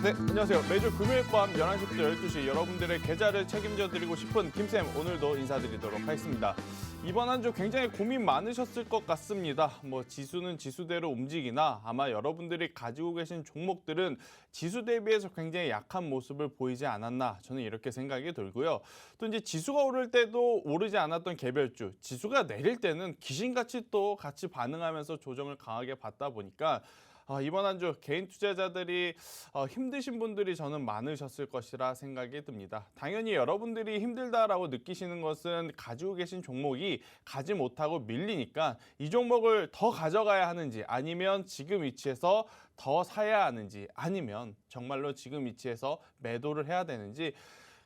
네, 안녕하세요. 매주 금요일 밤 11시부터 12시 여러분들의 계좌를 책임져 드리고 싶은 김쌤, 오늘도 인사드리도록 하겠습니다. 이번 한 주 굉장히 고민 많으셨을 것 같습니다. 지수는 지수대로 움직이나 아마 여러분들이 가지고 계신 종목들은 지수 대비해서 굉장히 약한 모습을 보이지 않았나, 저는 이렇게 생각이 들고요. 또 이제 지수가 오를 때도 오르지 않았던 개별주, 지수가 내릴 때는 귀신같이 또 같이 반응하면서 조정을 강하게 받다 보니까 이번 한 주 개인 투자자들이 힘드신 분들이 저는 많으셨을 것이라 생각이 듭니다. 당연히 여러분들이 힘들다라고 느끼시는 것은 가지고 계신 종목이 가지 못하고 밀리니까 이 종목을 더 가져가야 하는지, 아니면 지금 위치에서 더 사야 하는지, 아니면 정말로 지금 위치에서 매도를 해야 되는지,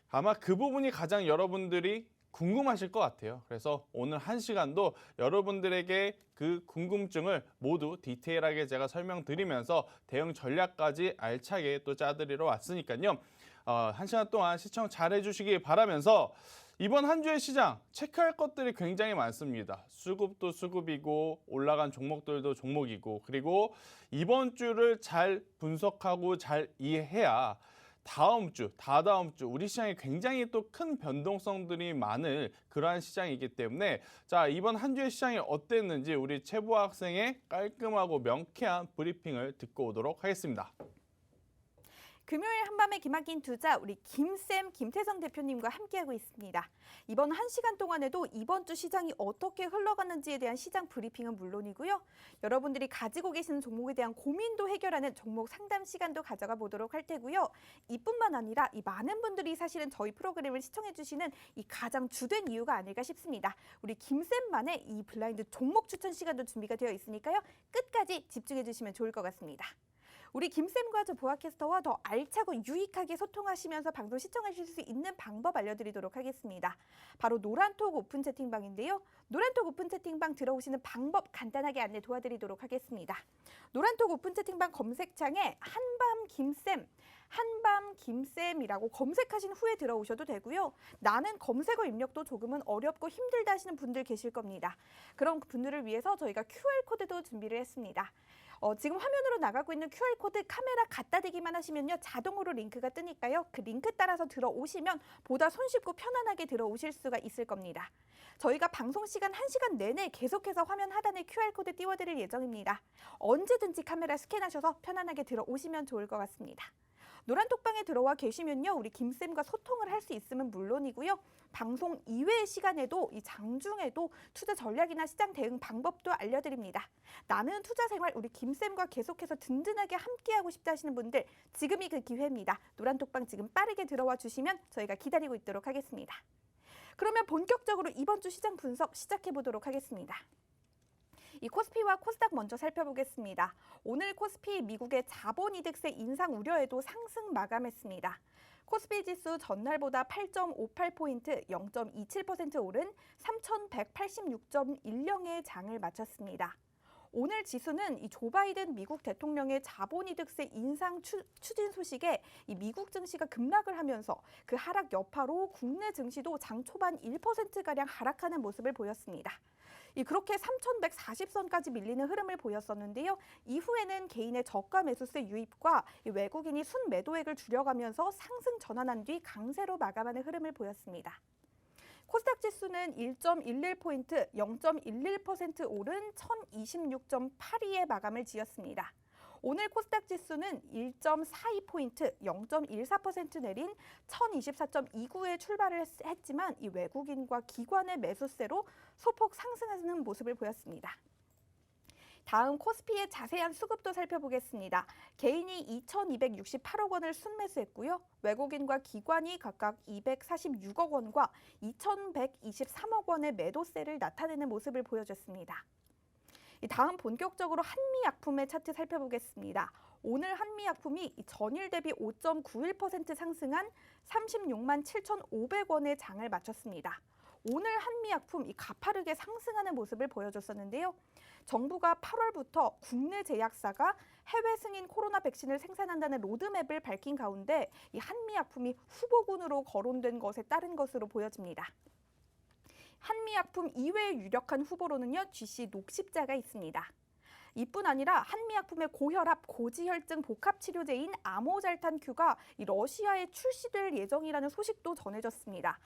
아마 그 부분이 가장 여러분들이 궁금하실 것 같아요. 그래서 오늘 1시간도 여러분들에게 그 궁금증을 모두 디테일하게 제가 설명드리면서 대응 전략까지 알차게 또 짜드리러 왔으니까요. 1시간 동안 시청 잘 해주시기 바라면서, 이번 한 주의 시장 체크할 것들이 굉장히 많습니다. 수급도 수급이고 올라간 종목들도 종목이고, 그리고 이번 주를 잘 분석하고 잘 이해해야 다음 주, 다다음 주 우리 시장에 굉장히 또 큰 변동성들이 많을 그러한 시장이기 때문에, 자, 이번 한 주의 시장이 어땠는지 우리 최부하 학생의 깔끔하고 명쾌한 브리핑을 듣고 오도록 하겠습니다. 금요일 한밤에 기막힌 투자, 우리 김쌤 김태성 대표님과 함께하고 있습니다. 이번 1시간 동안에도 이번 주 시장이 어떻게 흘러갔는지에 대한 시장 브리핑은 물론이고요. 여러분들이 가지고 계시는 종목에 대한 고민도 해결하는 종목 상담 시간도 가져가 보도록 할 테고요. 이뿐만 아니라 이 많은 분들이 사실은 저희 프로그램을 시청해 주시는 이 가장 주된 이유가 아닐까 싶습니다. 우리 김쌤만의 이 블라인드 종목 추천 시간도 준비가 되어 있으니까요. 끝까지 집중해 주시면 좋을 것 같습니다. 우리 김쌤과 저 보아캐스터와 더 알차고 유익하게 소통하시면서 방송 시청하실 수 있는 방법 알려드리도록 하겠습니다. 바로 노란톡 오픈 채팅방인데요. 노란톡 오픈 채팅방 들어오시는 방법 간단하게 안내 도와드리도록 하겠습니다. 노란톡 오픈 채팅방 검색창에 한밤 김쌤이라고 검색하신 후에 들어오셔도 되고요. 나는 검색어 입력도 조금은 어렵고 힘들다 하시는 분들 계실 겁니다. 그런 분들을 위해서 저희가 QR코드도 준비를 했습니다. 지금 화면으로 나가고 있는 QR코드 카메라 갖다 대기만 하시면요, 자동으로 링크가 뜨니까요. 그 링크 따라서 들어오시면 보다 손쉽고 편안하게 들어오실 수가 있을 겁니다. 저희가 방송 시간 1시간 내내 계속해서 화면 하단에 QR코드 띄워드릴 예정입니다. 언제든지 카메라 스캔하셔서 편안하게 들어오시면 좋을 것 같습니다. 노란톡방에 들어와 계시면요, 우리 김쌤과 소통을 할 수 있으면 물론이고요. 방송 이외의 시간에도, 이 장중에도 투자 전략이나 시장 대응 방법도 알려드립니다. 나는 투자 생활 우리 김쌤과 계속해서 든든하게 함께하고 싶다 하시는 분들, 지금이 그 기회입니다. 노란톡방 지금 빠르게 들어와 주시면 저희가 기다리고 있도록 하겠습니다. 그러면 본격적으로 이번 주 시장 분석 시작해 보도록 하겠습니다. 이 코스피와 코스닥 먼저 살펴보겠습니다. 오늘 코스피 미국의 자본이득세 인상 우려에도 상승 마감했습니다. 코스피 지수 전날보다 8.58포인트, 0.27% 오른 3,186.10의 장을 마쳤습니다. 오늘 지수는 이 조 바이든 미국 대통령의 자본이득세 인상 추진 소식에 이 미국 증시가 급락을 하면서 그 하락 여파로 국내 증시도 장 초반 1%가량 하락하는 모습을 보였습니다. 그렇게 3,140선까지 밀리는 흐름을 보였었는데요. 이후에는 개인의 저가 매수세 유입과 외국인이 순매도액을 줄여가면서 상승 전환한 뒤 강세로 마감하는 흐름을 보였습니다. 코스닥 지수는 1.11포인트, 0.11% 오른 1026.82의 마감을 지었습니다. 오늘 코스닥 지수는 1.42포인트, 0.14% 내린 1024.29에 출발을 했지만 이 외국인과 기관의 매수세로 소폭 상승하는 모습을 보였습니다. 다음 코스피의 자세한 수급도 살펴보겠습니다. 개인이 2,268억 원을 순매수했고요. 외국인과 기관이 각각 246억 원과 2,123억 원의 매도세를 나타내는 모습을 보여줬습니다. 다음 본격적으로 한미약품의 차트 살펴보겠습니다. 오늘 한미약품이 전일 대비 5.91% 상승한 36만 7,500원의 장을 마쳤습니다. 오늘 한미약품 가파르게 상승하는 모습을 보여줬었는데요. 정부가 8월부터 국내 제약사가 해외 승인 코로나 백신을 생산한다는 로드맵을 밝힌 가운데 이 한미약품이 후보군으로 거론된 것에 따른 것으로 보여집니다. 한미약품 이외의 유력한 후보로는요, GC 녹십자가 있습니다. 이뿐 아니라 한미약품의 고혈압, 고지혈증 복합 치료제인 아모잘탄큐가 이 러시아에 출시될 예정이라는 소식도 전해졌습니다.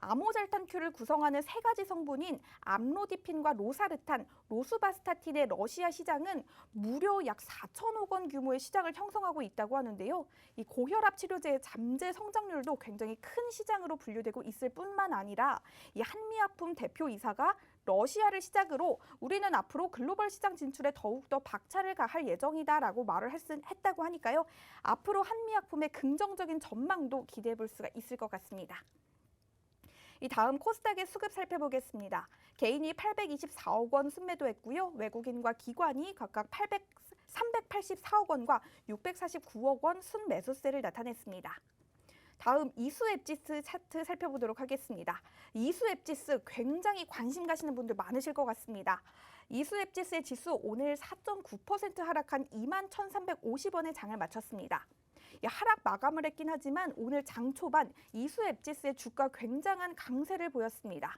아모잘탄큐를 구성하는 세 가지 성분인 암로디핀과 로사르탄, 로수바스타틴의 러시아 시장은 무려 약 4천억 원 규모의 시장을 형성하고 있다고 하는데요. 이 고혈압 치료제의 잠재 성장률도 굉장히 큰 시장으로 분류되고 있을 뿐만 아니라 이 한미약품 대표이사가 러시아를 시작으로 우리는 앞으로 글로벌 시장 진출에 더욱더 박차를 가할 예정이다라고 말을 했다고 하니까요. 앞으로 한미약품의 긍정적인 전망도 기대해 볼 수가 있을 것 같습니다. 이 다음 코스닥의 수급 살펴보겠습니다. 개인이 824억 원 순매도했고요. 외국인과 기관이 각각 384억 원과 649억 원 순매수세를 나타냈습니다. 다음 이수앱지수 차트 살펴보도록 하겠습니다. 이수앱지수 굉장히 관심 가시는 분들 많으실 것 같습니다. 이수앱지수의 지수 오늘 4.9% 하락한 21,350원에 장을 마쳤습니다. 하락 마감을 했긴 하지만 오늘 장 초반 이수앱지수의 주가 굉장한 강세를 보였습니다.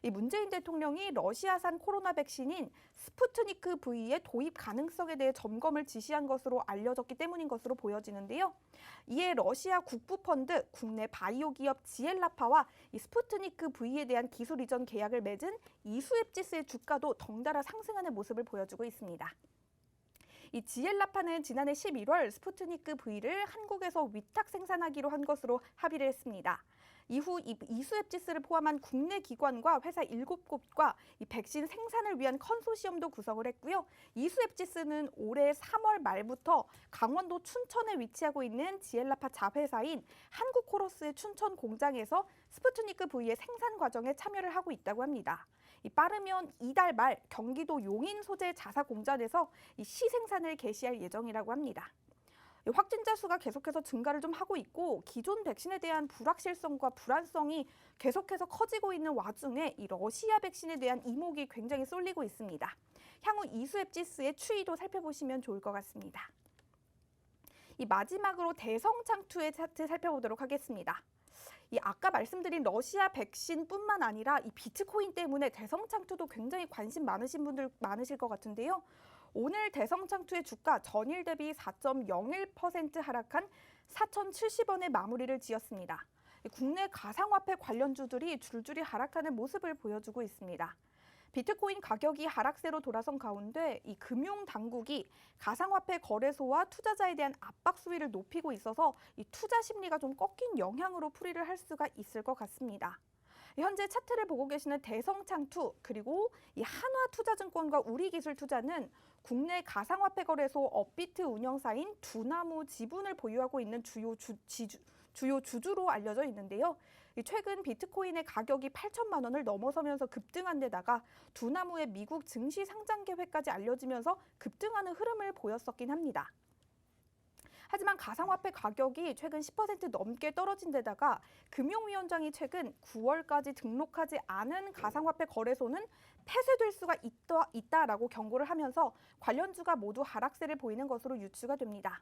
이 문재인 대통령이 러시아산 코로나 백신인 스푸트니크 V의 도입 가능성에 대해 점검을 지시한 것으로 알려졌기 때문인 것으로 보여지는데요. 이에 러시아 국부펀드, 국내 바이오 기업 지엘라파와 이 스푸트니크 V에 대한 기술 이전 계약을 맺은 이수앱지수의 주가도 덩달아 상승하는 모습을 보여주고 있습니다. 이 지엘라파는 지난해 11월 스푸트니크 V를 한국에서 위탁 생산하기로 한 것으로 합의를 했습니다. 이후 이수앱지수를 포함한 국내 기관과 회사 7곳과 이 백신 생산을 위한 컨소시엄도 구성을 했고요. 이수앱지수는 올해 3월 말부터 강원도 춘천에 위치하고 있는 지엘라파 자회사인 한국코러스의 춘천 공장에서 스푸트니크 V의 생산 과정에 참여를 하고 있다고 합니다. 빠르면 이달 말 경기도 용인 소재 자사 공장에서 시생산을 개시할 예정이라고 합니다. 확진자 수가 계속해서 증가를 좀 하고 있고 기존 백신에 대한 불확실성과 불안성이 계속해서 커지고 있는 와중에 이 러시아 백신에 대한 이목이 굉장히 쏠리고 있습니다. 향후 이수앱지수의 추이도 살펴보시면 좋을 것 같습니다. 이 마지막으로 대성창투의 차트 살펴보도록 하겠습니다. 아까 말씀드린 러시아 백신뿐만 아니라 이 비트코인 때문에 대성창투도 굉장히 관심 많으신 분들 많으실 것 같은데요. 오늘 대성창투의 주가 전일 대비 4.01% 하락한 4,070원에 마무리를 지었습니다. 국내 가상화폐 관련주들이 줄줄이 하락하는 모습을 보여주고 있습니다. 비트코인 가격이 하락세로 돌아선 가운데 이 금융 당국이 가상화폐 거래소와 투자자에 대한 압박 수위를 높이고 있어서 이 투자 심리가 좀 꺾인 영향으로 풀이를 할 수가 있을 것 같습니다. 현재 차트를 보고 계시는 대성창투 그리고 이 한화투자증권과 우리기술투자는 국내 가상화폐 거래소 업비트 운영사인 두나무 지분을 보유하고 있는 주요 주주로 알려져 있는데요. 최근 비트코인의 가격이 8천만 원을 넘어서면서 급등한 데다가 두나무의 미국 증시 상장 계획까지 알려지면서 급등하는 흐름을 보였었긴 합니다. 하지만 가상화폐 가격이 최근 10% 넘게 떨어진 데다가 금융위원장이 최근 9월까지 등록하지 않은 가상화폐 거래소는 폐쇄될 수가 있다라고 경고를 하면서 관련주가 모두 하락세를 보이는 것으로 유추가 됩니다.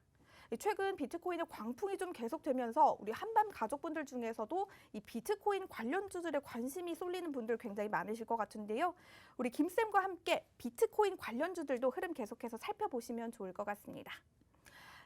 최근 비트코인의 광풍이 좀 계속되면서 우리 한밤 가족분들 중에서도 이 비트코인 관련주들에 관심이 쏠리는 분들 굉장히 많으실 것 같은데요. 우리 김쌤과 함께 비트코인 관련주들도 흐름 계속해서 살펴보시면 좋을 것 같습니다.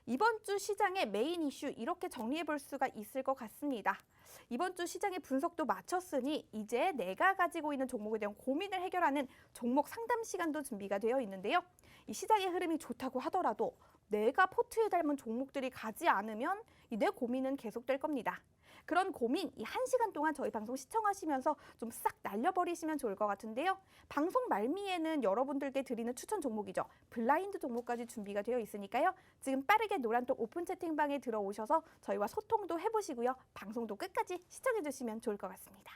이번 주 시장의 메인 이슈 이렇게 정리해 볼 수가 있을 것 같습니다. 이번 주 시장의 분석도 마쳤으니 이제 내가 가지고 있는 종목에 대한 고민을 해결하는 종목 상담 시간도 준비가 되어 있는데요. 이 시장의 흐름이 좋다고 하더라도 내가 포트에 닮은 종목들이 가지 않으면 내 고민은 계속될 겁니다. 그런 고민 이 1시간 동안 저희 방송 시청하시면서 좀 싹 날려버리시면 좋을 것 같은데요. 방송 말미에는 여러분들께 드리는 추천 종목이죠. 블라인드 종목까지 준비가 되어 있으니까요. 지금 빠르게 노란톡 오픈 채팅방에 들어오셔서 저희와 소통도 해보시고요. 방송도 끝까지 시청해주시면 좋을 것 같습니다.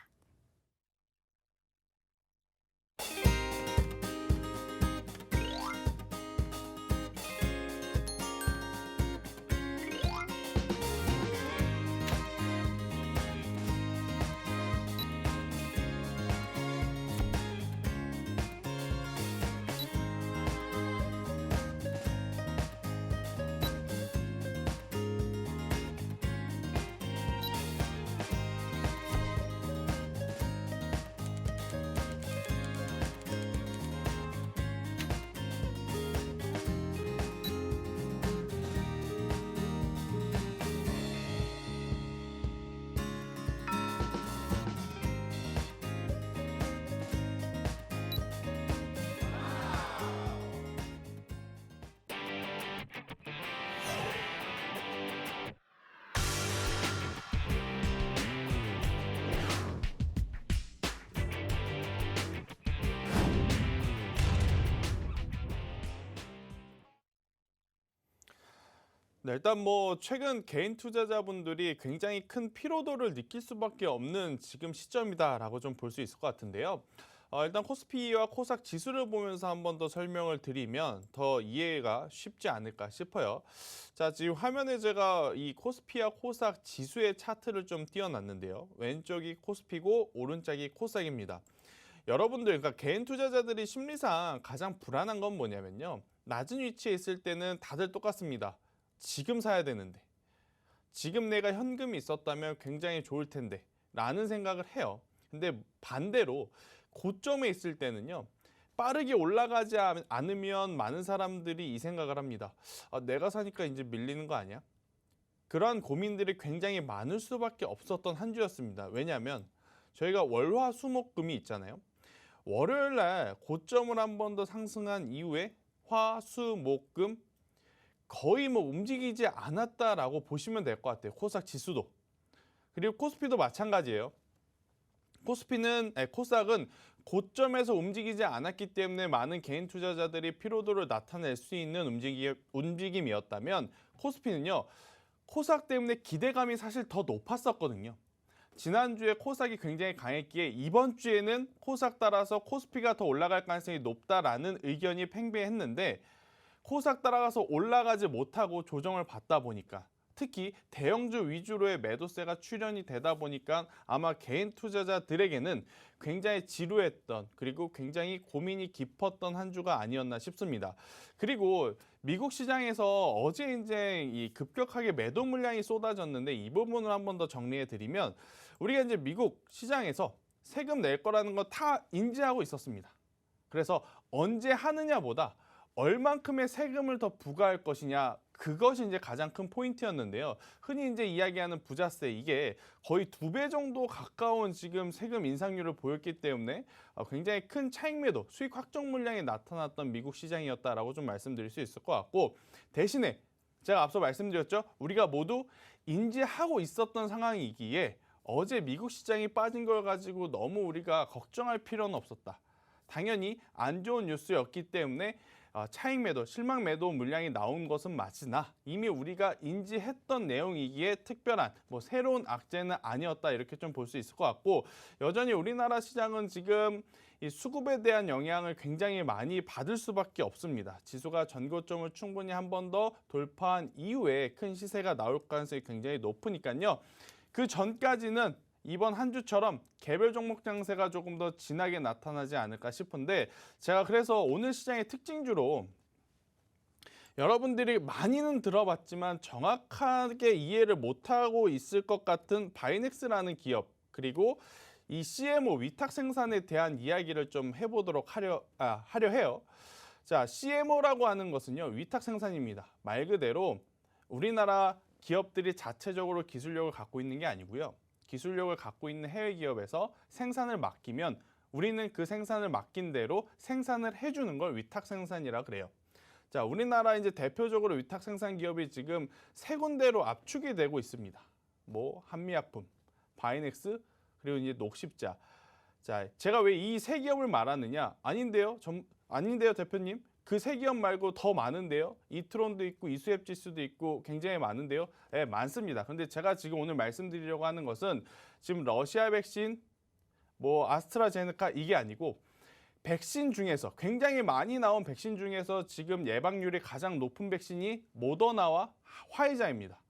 네, 일단 뭐 최근 개인 투자자분들이 굉장히 큰 피로도를 느낄 수밖에 없는 지금 시점이다라고 좀 볼 수 있을 것 같은데요. 일단 코스피와 코스닥 지수를 보면서 한 번 더 설명을 드리면 더 이해가 쉽지 않을까 싶어요. 자, 지금 화면에 제가 이 코스피와 코스닥 지수의 차트를 좀 띄워놨는데요. 왼쪽이 코스피고 오른쪽이 코스닥입니다. 여러분들, 그러니까 개인 투자자들이 심리상 가장 불안한 건 뭐냐면요. 낮은 위치에 있을 때는 다들 똑같습니다. 지금 사야 되는데, 지금 내가 현금이 있었다면 굉장히 좋을 텐데 라는 생각을 해요. 근데 반대로 고점에 있을 때는요, 빠르게 올라가지 않으면 많은 사람들이 이 생각을 합니다. 내가 사니까 이제 밀리는 거 아니야? 그러한 고민들이 굉장히 많을 수밖에 없었던 한 주였습니다. 왜냐하면 저희가 월화수목금이 있잖아요. 월요일 날 고점을 한 번 더 상승한 이후에 화수목금 거의 뭐 움직이지 않았다라고 보시면 될 것 같아요. 코스닥 지수도. 그리고 코스피도 마찬가지예요. 코스닥은 고점에서 움직이지 않았기 때문에 많은 개인 투자자들이 피로도를 나타낼 수 있는 움직임이었다면, 코스피는요, 코스닥 때문에 기대감이 사실 더 높았었거든요. 지난주에 코스닥이 굉장히 강했기에 이번 주에는 코스닥 따라서 코스피가 더 올라갈 가능성이 높다라는 의견이 팽배했는데, 코스닥 따라가서 올라가지 못하고 조정을 받다 보니까, 특히 대형주 위주로의 매도세가 출현이 되다 보니까 아마 개인 투자자들에게는 굉장히 지루했던, 그리고 굉장히 고민이 깊었던 한 주가 아니었나 싶습니다. 그리고 미국 시장에서 어제 이제 이 급격하게 매도 물량이 쏟아졌는데, 이 부분을 한번 더 정리해 드리면, 우리가 이제 미국 시장에서 세금 낼 거라는 거 다 인지하고 있었습니다. 그래서 언제 하느냐보다 얼만큼의 세금을 더 부과할 것이냐, 그것이 이제 가장 큰 포인트였는데요. 흔히 이제 이야기하는 부자세, 이게 거의 2배 정도 가까운 지금 세금 인상률을 보였기 때문에 굉장히 큰 차익 매도, 수익 확정 물량이 나타났던 미국 시장이었다라고 좀 말씀드릴 수 있을 것 같고, 대신에 제가 앞서 말씀드렸죠. 우리가 모두 인지하고 있었던 상황이기에 어제 미국 시장이 빠진 걸 가지고 너무 우리가 걱정할 필요는 없었다. 당연히 안 좋은 뉴스였기 때문에 차익 매도, 실망 매도 물량이 나온 것은 맞으나 이미 우리가 인지했던 내용이기에 특별한 새로운 악재는 아니었다, 이렇게 좀 볼 수 있을 것 같고, 여전히 우리나라 시장은 지금 이 수급에 대한 영향을 굉장히 많이 받을 수밖에 없습니다. 지수가 전고점을 충분히 한 번 더 돌파한 이후에 큰 시세가 나올 가능성이 굉장히 높으니까요. 그 전까지는 이번 한 주처럼 개별 종목 장세가 조금 더 진하게 나타나지 않을까 싶은데, 제가 그래서 오늘 시장의 특징주로 여러분들이 많이는 들어봤지만 정확하게 이해를 못하고 있을 것 같은 바이넥스라는 기업, 그리고 이 CMO 위탁 생산에 대한 이야기를 좀 해보도록 하려 해요. 자, CMO라고 하는 것은요, 위탁 생산입니다. 말 그대로 우리나라 기업들이 자체적으로 기술력을 갖고 있는 게 아니고요. 기술력을 갖고 있는 해외 기업에서 생산을 맡기면 우리는 그 생산을 맡긴 대로 생산을 해주는 걸 위탁 생산이라 그래요. 자, 우리나라 이제 대표적으로 위탁 생산 기업이 지금 3군데로 압축이 되고 있습니다. 한미약품, 바이넥스, 그리고 이제 녹십자. 자, 제가 왜 이 3기업을 말하느냐? 아닌데요, 대표님. 그 3기업 말고 더 많은데요. 이트론도 있고 이수앱 지수도 있고 굉장히 많은데요. 네, 많습니다. 근데 제가 지금 오늘 말씀드리려고 하는 것은 지금 러시아 백신, 아스트라제네카, 이게 아니고 백신 중에서 굉장히 많이 나온 백신 중에서 지금 예방률이 가장 높은 백신이 모더나와 화이자입니다.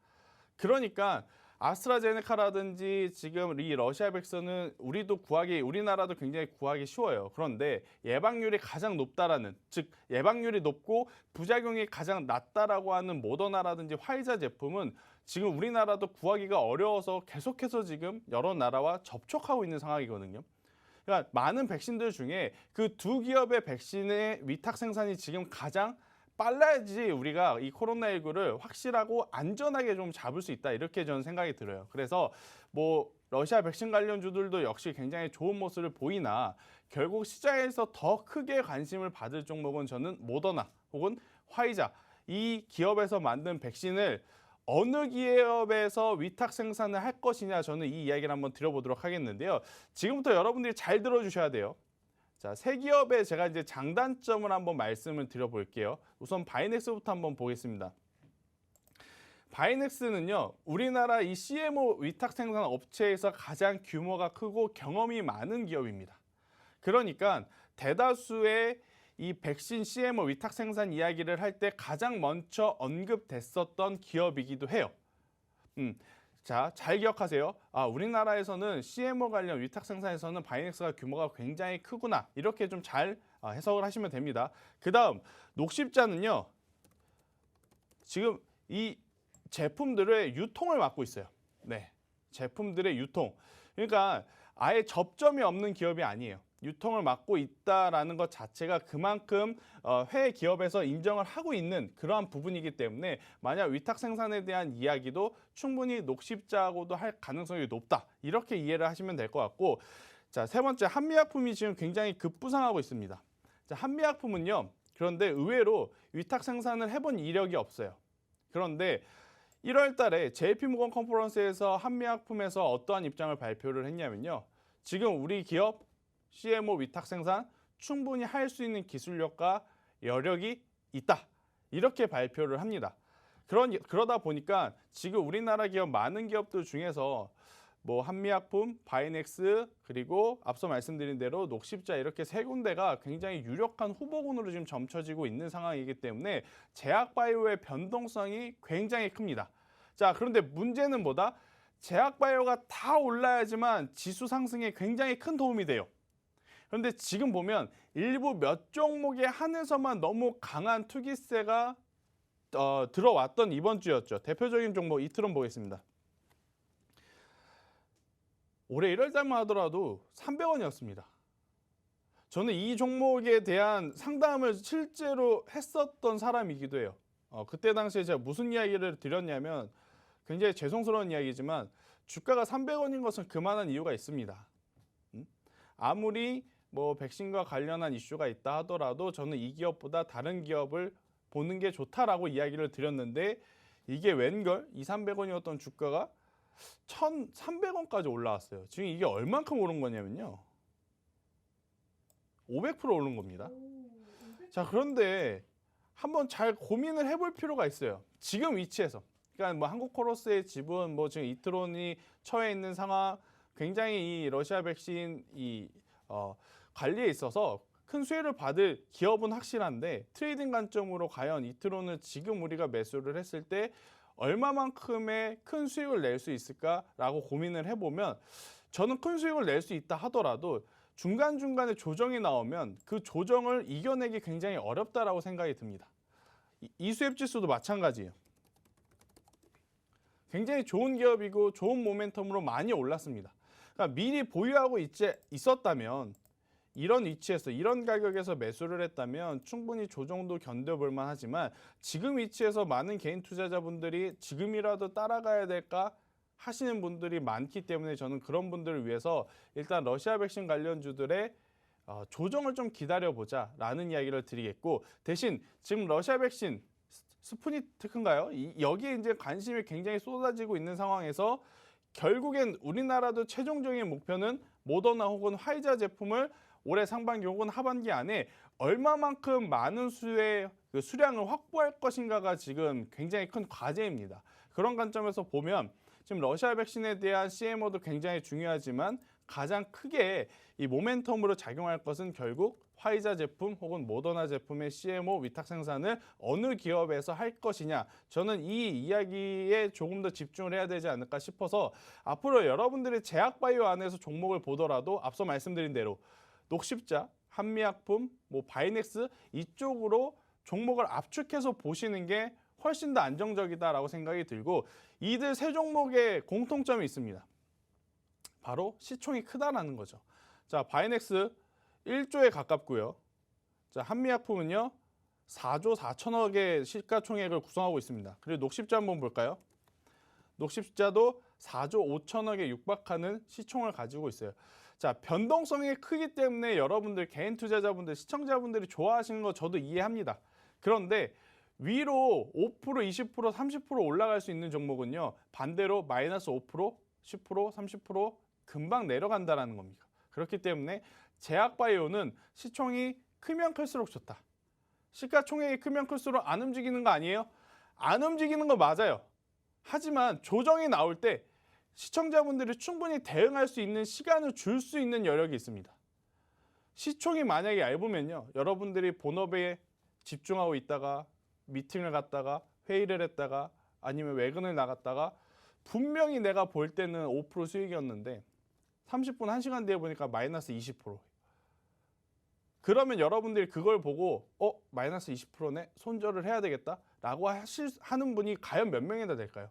그러니까 아스트라제네카라든지 지금 이 러시아 백신은 우리나라도 굉장히 구하기 쉬워요. 그런데 예방률이 가장 높다라는, 즉 예방률이 높고 부작용이 가장 낮다라고 하는 모더나라든지 화이자 제품은 지금 우리나라도 구하기가 어려워서 계속해서 지금 여러 나라와 접촉하고 있는 상황이거든요. 그러니까 많은 백신들 중에 그 2기업의 백신의 위탁 생산이 지금 가장 빨라야지 우리가 이 코로나19를 확실하고 안전하게 좀 잡을 수 있다, 이렇게 저는 생각이 들어요. 그래서 러시아 백신 관련주들도 역시 굉장히 좋은 모습을 보이나, 결국 시장에서 더 크게 관심을 받을 종목은 저는 모더나 혹은 화이자, 이 기업에서 만든 백신을 어느 기업에서 위탁 생산을 할 것이냐, 저는 이 이야기를 한번 드려보도록 하겠는데요. 지금부터 여러분들이 잘 들어주셔야 돼요. 자, 3기업의 제가 이제 장단점을 한번 말씀을 드려볼게요. 우선 바이넥스부터 한번 보겠습니다. 바이넥스는요, 우리나라 이 CMO 위탁 생산 업체에서 가장 규모가 크고 경험이 많은 기업입니다. 그러니까 대다수의 이 백신 CMO 위탁 생산 이야기를 할 때 가장 먼저 언급됐었던 기업이기도 해요. 자, 잘 기억하세요. 우리나라에서는 CMO 관련 위탁 생산에서는 바이넥스가 규모가 굉장히 크구나. 이렇게 좀 잘 해석을 하시면 됩니다. 그 다음, 녹십자는요, 지금 이 제품들의 유통을 맡고 있어요. 네, 제품들의 유통. 그러니까 아예 접점이 없는 기업이 아니에요. 유통을 맡고 있다라는 것 자체가 그만큼 해외 기업에서 인정을 하고 있는 그러한 부분이기 때문에 만약 위탁 생산에 대한 이야기도 충분히 녹십자하고도 할 가능성이 높다. 이렇게 이해를 하시면 될 것 같고, 자, 세 번째, 한미약품이 지금 굉장히 급부상하고 있습니다. 자, 한미약품은요, 그런데 의외로 위탁 생산을 해본 이력이 없어요. 그런데 1월 달에 JP모건 컨퍼런스에서 한미약품에서 어떠한 입장을 발표를 했냐면요. 지금 우리 기업 CMO 위탁 생산 충분히 할 수 있는 기술력과 여력이 있다. 이렇게 발표를 합니다. 그러다 보니까 지금 우리나라 기업 많은 기업들 중에서 뭐 한미약품, 바이넥스, 그리고 앞서 말씀드린 대로 녹십자 이렇게 세 군데가 굉장히 유력한 후보군으로 지금 점쳐지고 있는 상황이기 때문에 제약바이오의 변동성이 굉장히 큽니다. 자, 그런데 문제는 뭐다? 제약바이오가 다 올라야지만 지수 상승에 굉장히 큰 도움이 돼요. 그런데 지금 보면 일부 몇 종목에 한해서만 너무 강한 투기세가 들어왔던 이번 주였죠. 대표적인 종목 이트론 보겠습니다. 올해 1월 달만 하더라도 300원이었습니다. 저는 이 종목에 대한 상담을 실제로 했었던 사람이기도 해요. 그때 당시에 제가 무슨 이야기를 드렸냐면 굉장히 죄송스러운 이야기지만 주가가 300원인 것은 그만한 이유가 있습니다. 아무리 뭐 백신과 관련한 이슈가 있다 하더라도 저는 이 기업보다 다른 기업을 보는 게 좋다라고 이야기를 드렸는데 이게 웬걸 200~300원이었던 주가가 1,300원까지 올라왔어요. 지금 이게 얼만큼 오른 거냐면요. 500% 오른 겁니다. 자, 그런데 한번 잘 고민을 해볼 필요가 있어요. 지금 위치에서. 그러니까 뭐 한국코러스의 지분, 뭐 지금 이트론이 처해 있는 상황, 굉장히 이 러시아 백신 관리에 있어서 큰 수혜를 받을 기업은 확실한데 트레이딩 관점으로 과연 이트론을 지금 우리가 매수를 했을 때 얼마만큼의 큰 수익을 낼 수 있을까라고 고민을 해보면 저는 큰 수익을 낼 수 있다 하더라도 중간중간에 조정이 나오면 그 조정을 이겨내기 굉장히 어렵다라고 생각이 듭니다. 이수앱 지수도 마찬가지예요. 굉장히 좋은 기업이고 좋은 모멘텀으로 많이 올랐습니다. 그러니까 미리 보유하고 있었다면 이런 위치에서 이런 가격에서 매수를 했다면 충분히 조정도 견뎌볼 만하지만 지금 위치에서 많은 개인 투자자분들이 지금이라도 따라가야 될까 하시는 분들이 많기 때문에 저는 그런 분들을 위해서 일단 러시아 백신 관련주들의 조정을 좀 기다려보자 라는 이야기를 드리겠고, 대신 지금 러시아 백신 스푸니트크인가요? 여기에 이제 관심이 굉장히 쏟아지고 있는 상황에서 결국엔 우리나라도 최종적인 목표는 모더나 혹은 화이자 제품을 올해 상반기 혹은 하반기 안에 얼마만큼 많은 수의 수량을 확보할 것인가가 지금 굉장히 큰 과제입니다. 그런 관점에서 보면 지금 러시아 백신에 대한 CMO도 굉장히 중요하지만 가장 크게 이 모멘텀으로 작용할 것은 결국 화이자 제품 혹은 모더나 제품의 CMO 위탁 생산을 어느 기업에서 할 것이냐, 저는 이 이야기에 조금 더 집중을 해야 되지 않을까 싶어서 앞으로 여러분들이 제약바이오 안에서 종목을 보더라도 앞서 말씀드린 대로 녹십자, 한미약품, 뭐 바이넥스 이쪽으로 종목을 압축해서 보시는 게 훨씬 더 안정적이다라고 생각이 들고, 이들 세 종목의 공통점이 있습니다. 바로 시총이 크다라는 거죠. 자, 바이넥스 1조에 가깝고요. 자, 한미약품은요 4조 4천억의 시가총액을 구성하고 있습니다. 그리고 녹십자 한번 볼까요? 녹십자도 4조 5천억에 육박하는 시총을 가지고 있어요. 자, 변동성이 크기 때문에 여러분들 개인 투자자분들, 시청자분들이 좋아하시는 거 저도 이해합니다. 그런데 위로 5%, 20%, 30% 올라갈 수 있는 종목은요 반대로 마이너스 5%, 10%, 30% 금방 내려간다는 겁니다. 그렇기 때문에 제약바이오는 시총이 크면 클수록 좋다. 시가총액이 크면 클수록 안 움직이는 거 아니에요? 안 움직이는 거 맞아요. 하지만 조정이 나올 때 시청자분들이 충분히 대응할 수 있는 시간을 줄 수 있는 여력이 있습니다. 시총이 만약에 얇으면요. 여러분들이 본업에 집중하고 있다가 미팅을 갔다가 회의를 했다가 아니면 외근을 나갔다가 분명히 내가 볼 때는 5% 수익이었는데 30분, 1시간 뒤에 보니까 마이너스 20%. 그러면 여러분들이 그걸 보고 마이너스 20%네? 손절을 해야 되겠다라고 하는 분이 과연 몇 명이나 될까요?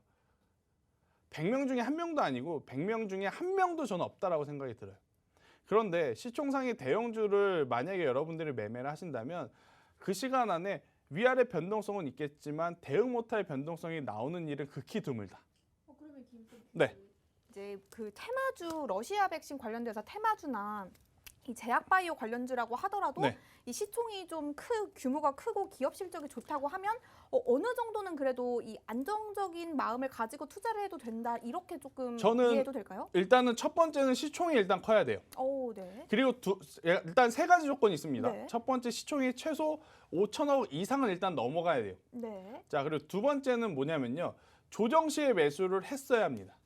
100명 중에 1명도 아니고 100명 중에 1명도 저는 없다라고 생각이 들어요. 그런데 시총상의 대형주를 만약에 여러분들이 매매를 하신다면 그 시간 안에 위아래 변동성은 있겠지만 대응 못할 변동성이 나오는 일은 극히 드물다. 그러면 네. 이제 그 테마주 러시아 백신 관련돼서 테마주나 이 제약바이오 관련주라고 하더라도 네. 이 시총이 좀 규모가 크고 기업 실적이 좋다고 하면 어느 정도는 그래도 이 안정적인 마음을 가지고 투자를 해도 된다 이렇게 조금 저는 이해해도 될까요? 일단은 첫 번째는 시총이 일단 커야 돼요. 네. 그리고 일단 세 가지 조건이 있습니다. 네. 첫 번째 시총이 최소 5천억 이상은 일단 넘어가야 돼요. 네. 자, 그리고 두 번째는 뭐냐면요. 조정 시에 매수를 했어야 합니다.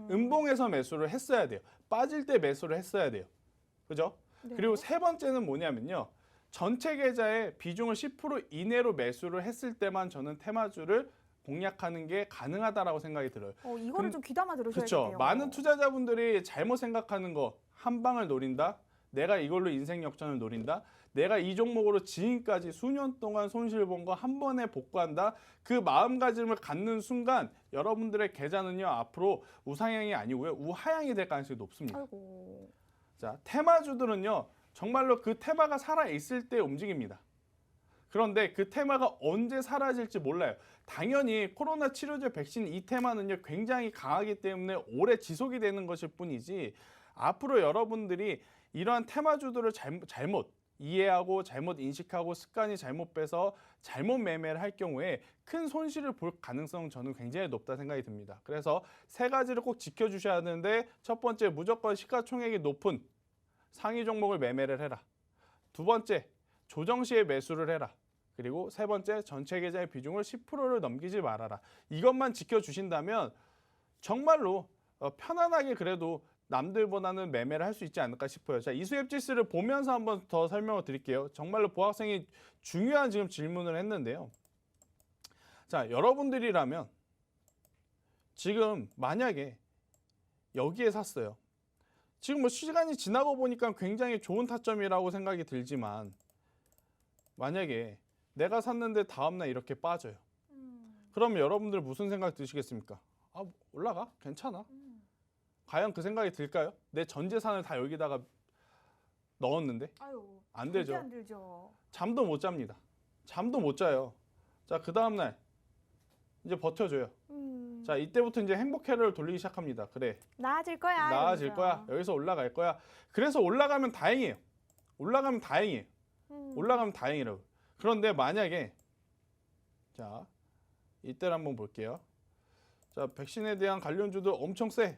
음봉에서 매수를 했어야 돼요. 빠질 때 매수를 했어야 돼요. 그죠? 네. 그리고 세 번째는 뭐냐면요. 전체 계좌의 비중을 10% 이내로 매수를 했을 때만 저는 테마주를 공략하는 게 가능하다라고 생각이 들어요. 이거를 좀 귀담아 들으셔야겠네요. 그렇죠. 많은 투자자분들이 잘못 생각하는 거, 한 방을 노린다. 내가 이걸로 인생 역전을 노린다. 내가 이 종목으로 지금까지 수년 동안 손실 본 거 한 번에 복구한다. 그 마음가짐을 갖는 순간 여러분들의 계좌는요 앞으로 우상향이 아니고요 우하향이 될 가능성이 높습니다. 아이고. 자, 테마주들은요 정말로 그 테마가 살아 있을 때 움직입니다. 그런데 그 테마가 언제 사라질지 몰라요. 당연히 코로나 치료제 백신 이 테마는요 굉장히 강하기 때문에 오래 지속이 되는 것일 뿐이지 앞으로 여러분들이 이러한 테마주들을 잘못 이해하고 잘못 인식하고 습관이 잘못 빼서 잘못 매매를 할 경우에 큰 손실을 볼 가능성은 저는 굉장히 높다 생각이 듭니다. 그래서 세 가지를 꼭 지켜주셔야 하는데 첫 번째 무조건 시가총액이 높은 상위 종목을 매매를 해라. 두 번째 조정 시에 매수를 해라. 그리고 세 번째 전체 계좌의 비중을 10%를 넘기지 말아라. 이것만 지켜주신다면 정말로 편안하게 그래도 남들보다는 매매를 할 수 있지 않을까 싶어요. 자, 이수협 지수를 보면서 한번 더 설명을 드릴게요. 정말로 보학생이 중요한 지금 질문을 했는데요. 자, 여러분들이라면 지금 만약에 여기에 샀어요. 지금 뭐 시간이 지나고 보니까 굉장히 좋은 타점이라고 생각이 들지만 만약에 내가 샀는데 다음날 이렇게 빠져요. 그러면 여러분들 무슨 생각 드시겠습니까? 올라가? 괜찮아. 과연 그 생각이 들까요? 내 전 재산을 다 여기다가 넣었는데? 안 되죠. 안 들죠. 잠도 못 잡니다. 잠도 못 자요. 자, 그 다음날 이제 버텨줘요. 자, 이때부터 이제 행복회로를 돌리기 시작합니다. 그래, 나아질 거야. 나아질 이러면서. 거야. 여기서 올라갈 거야. 그래서 올라가면 다행이에요. 올라가면 다행이에요. 올라가면 다행이라고. 그런데 만약에 자, 이때를 한번 볼게요. 자, 백신에 대한 관련주도 엄청 세.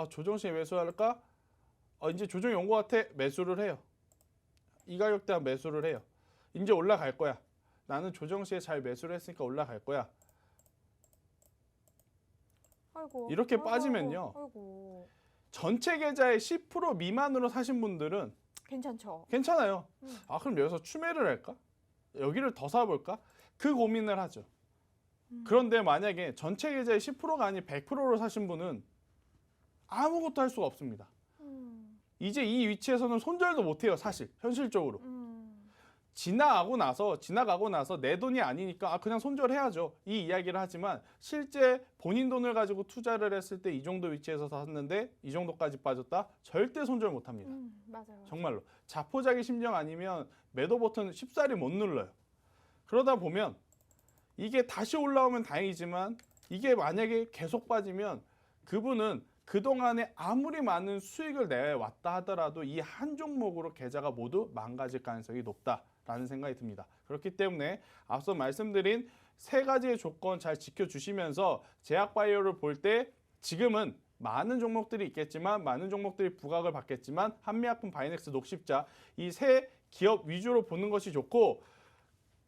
조정 시에 매수할까? 이제 조정이 온 것 같아. 매수를 해요. 이 가격대 매수를 해요. 이제 올라갈 거야. 나는 조정 시에 잘 매수를 했으니까 올라갈 거야. 아이고. 이렇게 빠지면요. 아이고. 전체 계좌의 10% 미만으로 사신 분들은 괜찮죠. 괜찮아요. 그럼 여기서 추매를 할까? 여기를 더 사볼까? 그 고민을 하죠. 그런데 만약에 전체 계좌의 10%가 아닌 100%로 사신 분은 아무것도 할 수가 없습니다. 이제 이 위치에서는 손절도 못해요. 사실 현실적으로. 지나가고 나서 내 돈이 아니니까 그냥 손절해야죠. 이 이야기를 하지만 실제 본인 돈을 가지고 투자를 했을 때 이 정도 위치에서 샀는데 이 정도까지 빠졌다? 절대 손절 못합니다. 맞아요. 정말로. 자포자기 심정 아니면 매도 버튼 쉽사리 못 눌러요. 그러다 보면 이게 다시 올라오면 다행이지만 이게 만약에 계속 빠지면 그분은 그동안에 아무리 많은 수익을 내왔다 하더라도 이 한 종목으로 계좌가 모두 망가질 가능성이 높다라는 생각이 듭니다. 그렇기 때문에 앞서 말씀드린 세 가지의 조건 잘 지켜주시면서 제약바이오를 볼 때 지금은 많은 종목들이 있겠지만 많은 종목들이 부각을 받겠지만 한미약품, 바이넥스, 녹십자 이 세 기업 위주로 보는 것이 좋고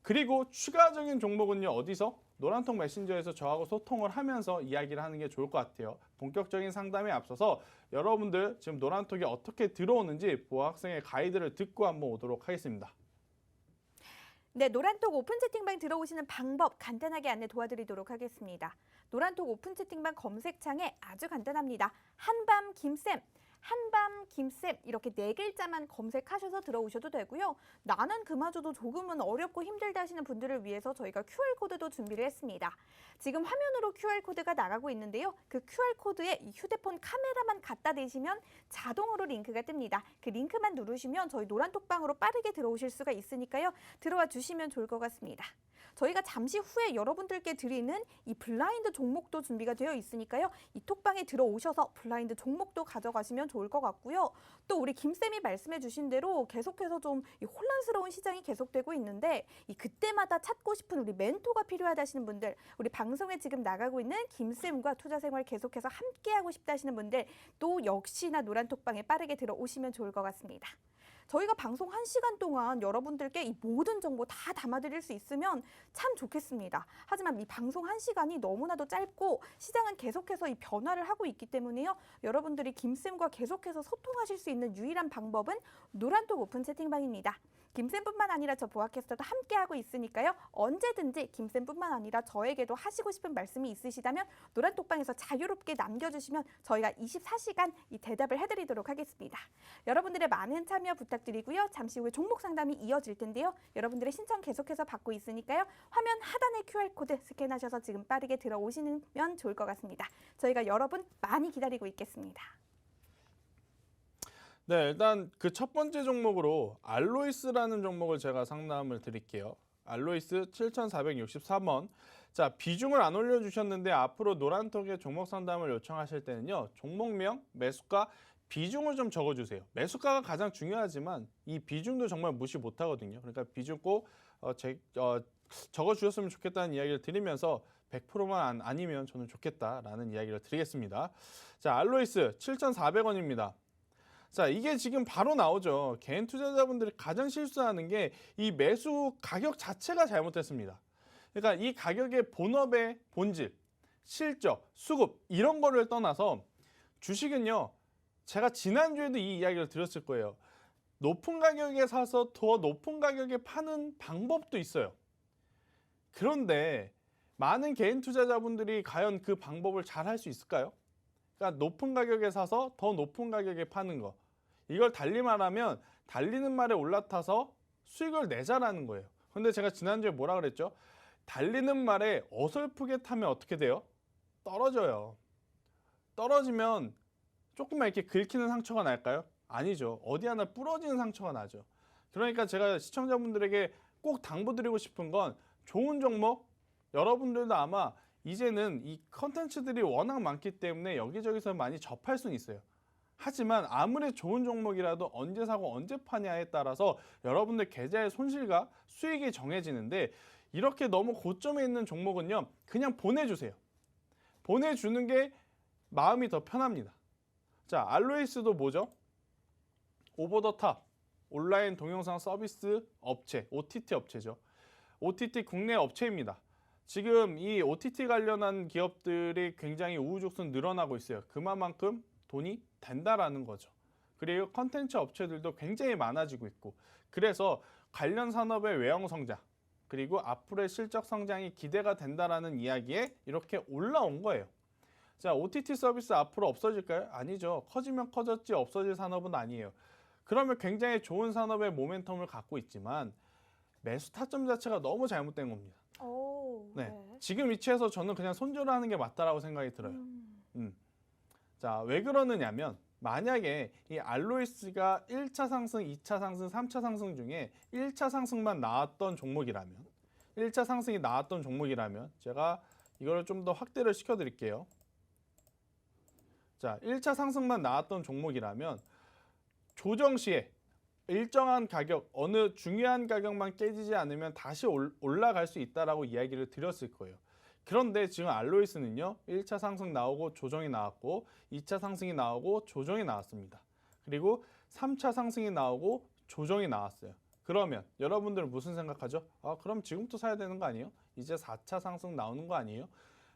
그리고 추가적인 종목은요 어디서? 노란톡 메신저에서 저하고 소통을 하면서 이야기를 하는 게 좋을 것 같아요. 본격적인 상담에 앞서서 여러분들 지금 노란톡이 어떻게 들어오는지 보학생의 가이드를 듣고 한번 오도록 하겠습니다. 네, 노란톡 오픈 채팅방 들어오시는 방법 간단하게 안내 도와드리도록 하겠습니다. 노란톡 오픈 채팅방 검색창에 아주 간단합니다. 한밤 김쌤, 한밤 김쌤 이렇게 4글자만 검색하셔서 들어오셔도 되고요. 나는 그마저도 조금은 어렵고 힘들다 하시는 분들을 위해서 저희가 QR코드도 준비를 했습니다. 지금 화면으로 QR코드가 나가고 있는데요. 그 QR코드에 이 휴대폰 카메라만 갖다 대시면 자동으로 링크가 뜹니다. 그 링크만 누르시면 저희 노란톡방으로 빠르게 들어오실 수가 있으니까요. 들어와 주시면 좋을 것 같습니다. 저희가 잠시 후에 여러분들께 드리는 이 블라인드 종목도 준비가 되어 있으니까요. 이 톡방에 들어오셔서 블라인드 종목도 가져가시면 좋을 것 같고요. 또 우리 김쌤이 말씀해 주신 대로 계속해서 좀 혼란스러운 시장이 계속되고 있는데 이 그때마다 찾고 싶은 우리 멘토가 필요하다 하시는 분들, 우리 방송에 지금 나가고 있는 김쌤과 투자생활 계속해서 함께하고 싶다 하시는 분들 또 역시나 노란톡방에 빠르게 들어오시면 좋을 것 같습니다. 저희가 방송 1시간 동안 여러분들께 이 모든 정보 다 담아드릴 수 있으면 참 좋겠습니다. 하지만 이 방송 1시간이 너무나도 짧고 시장은 계속해서 이 변화를 하고 있기 때문에요. 여러분들이 김쌤과 계속해서 소통하실 수 있는 유일한 방법은 노란톡 오픈 채팅방입니다. 김쌤뿐만 아니라 저 보아캐스터도 함께하고 있으니까요. 언제든지 김쌤뿐만 아니라 저에게도 하시고 싶은 말씀이 있으시다면 노란톡방에서 자유롭게 남겨주시면 저희가 24시간 이 대답을 해드리도록 하겠습니다. 여러분들의 많은 참여 부탁드리고요. 잠시 후에 종목 상담이 이어질 텐데요. 여러분들의 신청 계속해서 받고 있으니까요. 화면 하단의 QR코드 스캔하셔서 지금 빠르게 들어오시면 좋을 것 같습니다. 저희가 여러분 많이 기다리고 있겠습니다. 네, 일단 그 첫 번째 종목으로 알로이스라는 종목을 제가 상담을 드릴게요. 알로이스 7,463원. 자, 비중을 안 올려주셨는데 앞으로 노란톡에 종목 상담을 요청하실 때는요. 종목명, 매수가, 비중을 좀 적어주세요. 매수가가 가장 중요하지만 이 비중도 정말 무시 못하거든요. 그러니까 비중 꼭 적어주셨으면 좋겠다는 이야기를 드리면서 100%만 아니면 저는 좋겠다라는 이야기를 드리겠습니다. 자, 알로이스 7,400원입니다. 자, 이게 지금 바로 나오죠. 개인 투자자분들이 가장 실수하는 게 이 매수 가격 자체가 잘못됐습니다. 그러니까 이 가격의 본업의 본질, 실적, 수급 이런 거를 떠나서 주식은요. 제가 지난주에도 이 이야기를 드렸을 거예요. 높은 가격에 사서 더 높은 가격에 파는 방법도 있어요. 그런데 많은 개인 투자자분들이 과연 그 방법을 잘 할 수 있을까요? 그러니까 높은 가격에 사서 더 높은 가격에 파는 거. 이걸 달리 말하면 달리는 말에 올라타서 수익을 내자라는 거예요. 근데 제가 지난주에 뭐라 그랬죠? 달리는 말에 어설프게 타면 어떻게 돼요? 떨어져요. 떨어지면 조금만 이렇게 긁히는 상처가 날까요? 아니죠. 어디 하나 부러지는 상처가 나죠. 그러니까 제가 시청자분들에게 꼭 당부드리고 싶은 건 좋은 종목, 여러분들도 아마 이제는 이 컨텐츠들이 워낙 많기 때문에 여기저기서 많이 접할 수는 있어요. 하지만 아무리 좋은 종목이라도 언제 사고 언제 파냐에 따라서 여러분들 계좌의 손실과 수익이 정해지는데 이렇게 너무 고점에 있는 종목은요. 그냥 보내주세요. 보내주는 게 마음이 더 편합니다. 자, 알로이스도 뭐죠? 오버 더 탑, 온라인 동영상 서비스 업체, OTT 업체죠. OTT 국내 업체입니다. 지금 이 OTT 관련한 기업들이 굉장히 우후죽순 늘어나고 있어요. 그만큼 돈이 된다라는 거죠. 그리고 컨텐츠 업체들도 굉장히 많아지고 있고 그래서 관련 산업의 외형 성장 그리고 앞으로의 실적 성장이 기대가 된다라는 이야기에 이렇게 올라온 거예요. 자, OTT 서비스 앞으로 없어질까요? 아니죠. 커지면 커졌지 없어질 산업은 아니에요. 그러면 굉장히 좋은 산업의 모멘텀을 갖고 있지만 매수 타점 자체가 너무 잘못된 겁니다. 네. 지금 위치에서 저는 그냥 손절을 하는 게 맞다라고 생각이 들어요. 자, 왜 그러느냐면 만약에 이 알로이스가 1차 상승, 2차 상승, 3차 상승 중에 1차 상승만 나왔던 종목이라면 1차 상승이 나왔던 종목이라면 제가 이거를 좀 더 확대를 시켜드릴게요. 자, 1차 상승만 나왔던 종목이라면 조정 시에 일정한 가격, 어느 중요한 가격만 깨지지 않으면 다시 올라갈 수 있다라고 이야기를 드렸을 거예요. 그런데 지금 알로이스는요. 1차 상승 나오고 조정이 나왔고 2차 상승이 나오고 조정이 나왔습니다. 그리고 3차 상승이 나오고 조정이 나왔어요. 그러면 여러분들은 무슨 생각하죠? 그럼 지금부터 사야 되는 거 아니에요? 이제 4차 상승 나오는 거 아니에요?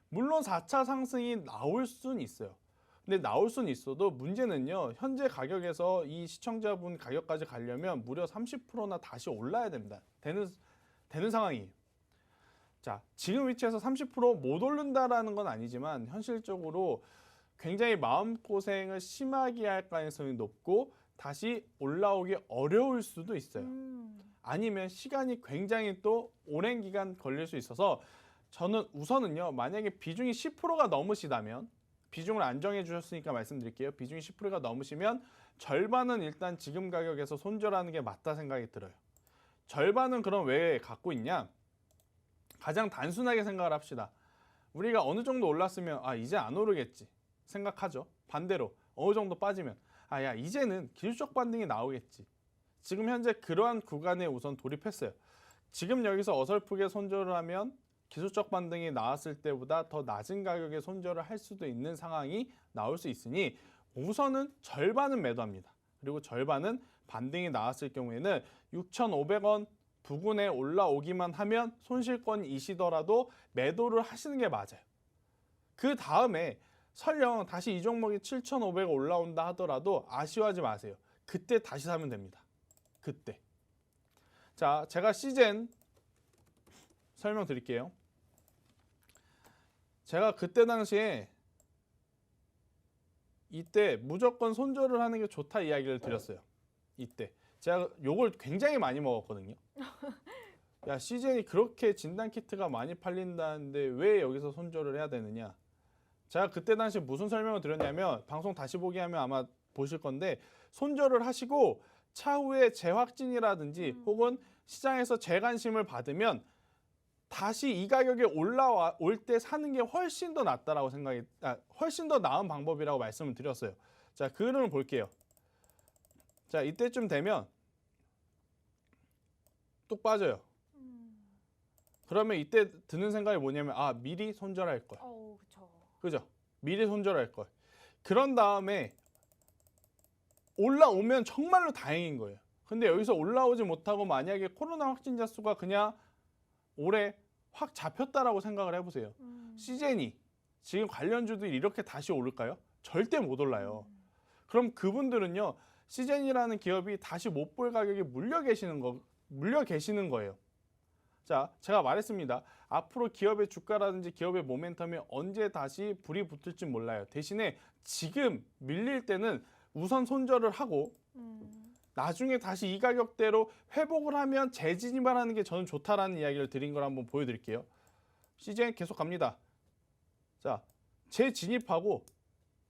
물론 4차 상승이 나올 수는 있어요. 근데 나올 수는 있어도 문제는요. 현재 가격에서 이 시청자분 가격까지 가려면 무려 30%나 다시 올라야 됩니다. 되는 상황이에요. 자, 지금 위치에서 30%못 오른다라는 건 아니지만 현실적으로 굉장히 마음고생을 심하게 할 가능성이 높고 다시 올라오기 어려울 수도 있어요. 아니면 시간이 굉장히 또 오랜 기간 걸릴 수 있어서 저는 우선은요. 만약에 비중이 10%가 넘으시다면 비중을 안 정해 주셨으니까 말씀드릴게요. 비중이 10%가 넘으시면 절반은 일단 지금 가격에서 손절하는 게 맞다 생각이 들어요. 절반은 그럼 왜 갖고 있냐? 가장 단순하게 생각을 합시다. 우리가 어느 정도 올랐으면 이제 안 오르겠지 생각하죠. 반대로 어느 정도 빠지면 야 이제는 기술적 반등이 나오겠지. 지금 현재 그러한 구간에 우선 돌입했어요. 지금 여기서 어설프게 손절을 하면 기술적 반등이 나왔을 때보다 더 낮은 가격에 손절을 할 수도 있는 상황이 나올 수 있으니 우선은 절반은 매도합니다. 그리고 절반은 반등이 나왔을 경우에는 6,500원 부근에 올라오기만 하면 손실권이시더라도 매도를 하시는 게 맞아요. 그 다음에 설령 다시 이 종목이 7,500원 올라온다 하더라도 아쉬워하지 마세요. 그때 다시 사면 됩니다. 그때. 자, 제가 시젠 설명드릴게요. 제가 그때 당시에 이때 무조건 손절을 하는 게 좋다 이야기를 드렸어요. 이때. 제가 요걸 굉장히 많이 먹었거든요. 야, 시젠이 그렇게 진단키트가 많이 팔린다는데 왜 여기서 손절을 해야 되느냐. 제가 그때 당시 무슨 설명을 드렸냐면 방송 다시 보기 하면 아마 보실 건데 손절을 하시고 차후에 재확진이라든지 혹은 시장에서 재관심을 받으면 다시 이 가격에 올 때 사는 게 훨씬 더 낫다라고 훨씬 더 나은 방법이라고 말씀을 드렸어요. 자, 그 흐름을 볼게요. 자, 이때쯤 되면 뚝 빠져요. 그러면 이때 드는 생각이 뭐냐면 미리 손절할 걸. 그죠? 미리 손절할 걸. 그런 다음에 올라오면 정말로 다행인 거예요. 근데 여기서 올라오지 못하고 만약에 코로나 확진자 수가 그냥 올해 확 잡혔다라고 생각을 해보세요. 시젠이 지금 관련주들이 이렇게 다시 오를까요? 절대 못 올라요. 그럼 그분들은요. 시젠이라는 기업이 다시 못 볼 가격에 물려 계시는 거예요. 자, 제가 말했습니다. 앞으로 기업의 주가라든지 기업의 모멘텀이 언제 다시 불이 붙을지 몰라요. 대신에 지금 밀릴 때는 우선 손절을 하고 나중에 다시 이 가격대로 회복을 하면 재진입을 하는 게 저는 좋다라는 이야기를 드린 걸 한번 보여드릴게요. 시즌 계속 갑니다. 자, 재진입하고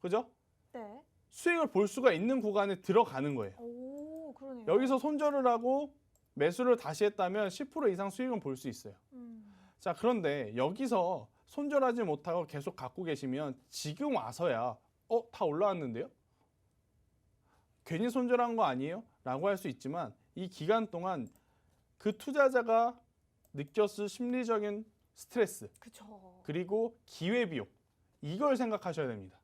그죠? 네. 수익을 볼 수가 있는 구간에 들어가는 거예요. 오, 그러네요. 여기서 손절을 하고 매수를 다시 했다면 10% 이상 수익은 볼 수 있어요. 자, 그런데 여기서 손절하지 못하고 계속 갖고 계시면 지금 와서야 다 올라왔는데요? 괜히 손절한 거 아니에요? 라고 할 수 있지만 이 기간 동안 그 투자자가 느꼈을 심리적인 스트레스 그쵸. 그리고 기회비용 이걸 생각하셔야 됩니다.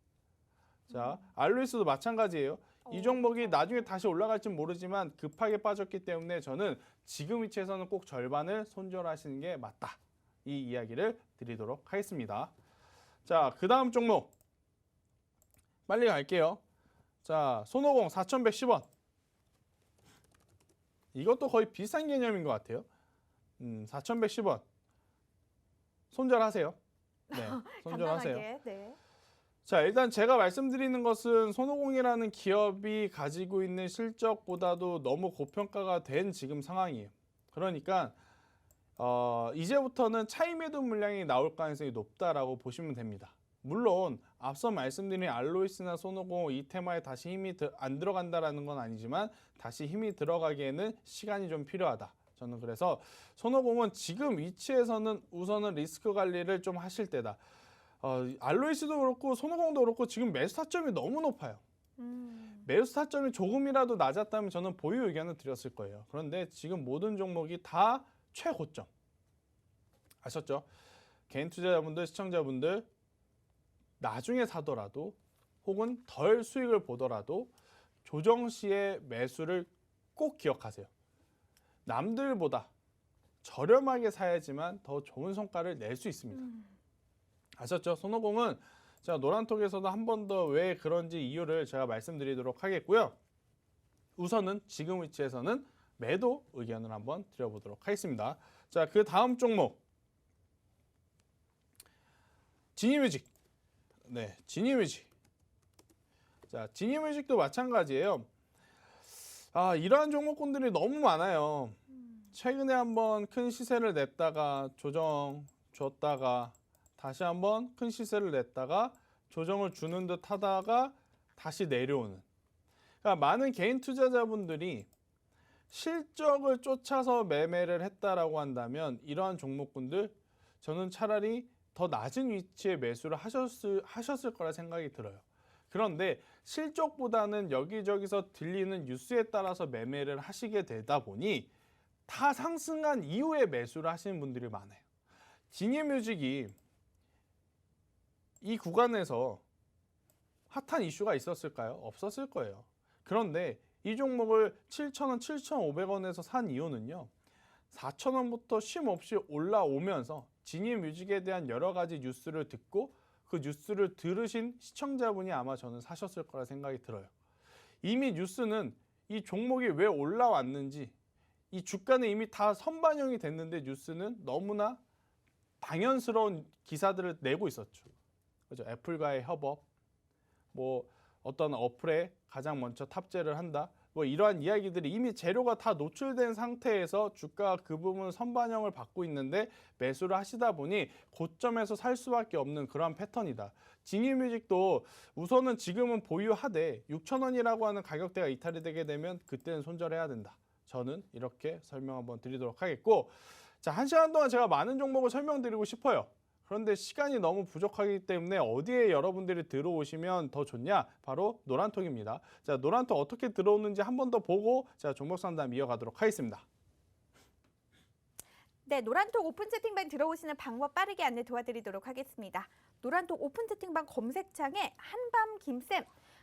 자, 알로이스도 마찬가지예요. 이 종목이 나중에 다시 올라갈지 모르지만 급하게 빠졌기 때문에 저는 지금 위치에서는 꼭 절반을 손절하시는 게 맞다. 이 이야기를 드리도록 하겠습니다. 자, 그 다음 종목 빨리 갈게요. 자, 손오공 4,110원. 이것도 거의 비슷한 개념인 것 같아요. 4,110원. 손절하세요. 네, 손절하세요. 간단하게, 네. 자, 일단 제가 말씀드리는 것은 손오공이라는 기업이 가지고 있는 실적보다도 너무 고평가가 된 지금 상황이에요. 그러니까 이제부터는 차익 매도 물량이 나올 가능성이 높다라고 보시면 됩니다. 물론 앞서 말씀드린 알로이스나 손오공 이 테마에 다시 힘이 안 들어간다라는 건 아니지만 다시 힘이 들어가기에는 시간이 좀 필요하다. 저는 그래서 손오공은 지금 위치에서는 우선은 리스크 관리를 좀 하실 때다. 알로이스도 그렇고 손오공도 그렇고 지금 매수 타점이 너무 높아요. 매수 타점이 조금이라도 낮았다면 저는 보유 의견을 드렸을 거예요. 그런데 지금 모든 종목이 다 최고점. 아셨죠? 개인 투자자분들, 시청자분들 나중에 사더라도 혹은 덜 수익을 보더라도 조정 시의 매수를 꼭 기억하세요. 남들보다 저렴하게 사야지만 더 좋은 성과를 낼 수 있습니다. 아셨죠? 손오공은 제가 노란톡에서도 한 번 더 왜 그런지 이유를 제가 말씀드리도록 하겠고요. 우선은 지금 위치에서는 매도 의견을 한번 드려보도록 하겠습니다. 자, 그 다음 종목 지니뮤직. 네, 지니뮤직. 자, 지니뮤직도 마찬가지예요. 이러한 종목군들이 너무 많아요. 최근에 한번 큰 시세를 냈다가 조정 줬다가 다시 한번 큰 시세를 냈다가 조정을 주는 듯 하다가 다시 내려오는. 그러니까 많은 개인 투자자분들이 실적을 쫓아서 매매를 했다라고 한다면 이러한 종목군들 저는 차라리 더 낮은 위치에 매수를 하셨을 거라 생각이 들어요. 그런데 실적보다는 여기저기서 들리는 뉴스에 따라서 매매를 하시게 되다 보니 다 상승한 이후에 매수를 하시는 분들이 많아요. 지니뮤직이 이 구간에서 핫한 이슈가 있었을까요? 없었을 거예요. 그런데 이 종목을 7,000원, 7,500원에서 산 이유는요. 4,000원부터 쉼없이 올라오면서 지니뮤직에 대한 여러 가지 뉴스를 듣고 그 뉴스를 들으신 시청자분이 아마 저는 사셨을 거라 생각이 들어요. 이미 뉴스는 이 종목이 왜 올라왔는지 이 주가는 이미 다 선반영이 됐는데 뉴스는 너무나 당연스러운 기사들을 내고 있었죠. 그죠? 애플과의 협업, 뭐 어떤 어플에 가장 먼저 탑재를 한다. 뭐 이러한 이야기들이 이미 재료가 다 노출된 상태에서 주가가 그 부분 선반영을 받고 있는데 매수를 하시다 보니 고점에서 살 수밖에 없는 그런 패턴이다. 지니뮤직도 우선은 지금은 보유하되 6,000원이라고 하는 가격대가 이탈이 되게 되면 그때는 손절해야 된다. 저는 이렇게 설명 한번 드리도록 하겠고, 자, 1시간 동안 제가 많은 종목을 설명드리고 싶어요. 그런데 시간이 너무 부족하기 때문에 어디에 여러분들이 들어오시면 더 좋냐? 바로 노란톡입니다. 자, 노란톡 어떻게 들어오는지 한 번 더 보고 제가 종목 상담 이어가도록 하겠습니다. 네, 노란톡 오픈 채팅방 들어오시는 방법 빠르게 안내 도와드리도록 하겠습니다. 노란톡 오픈 채팅방 검색창에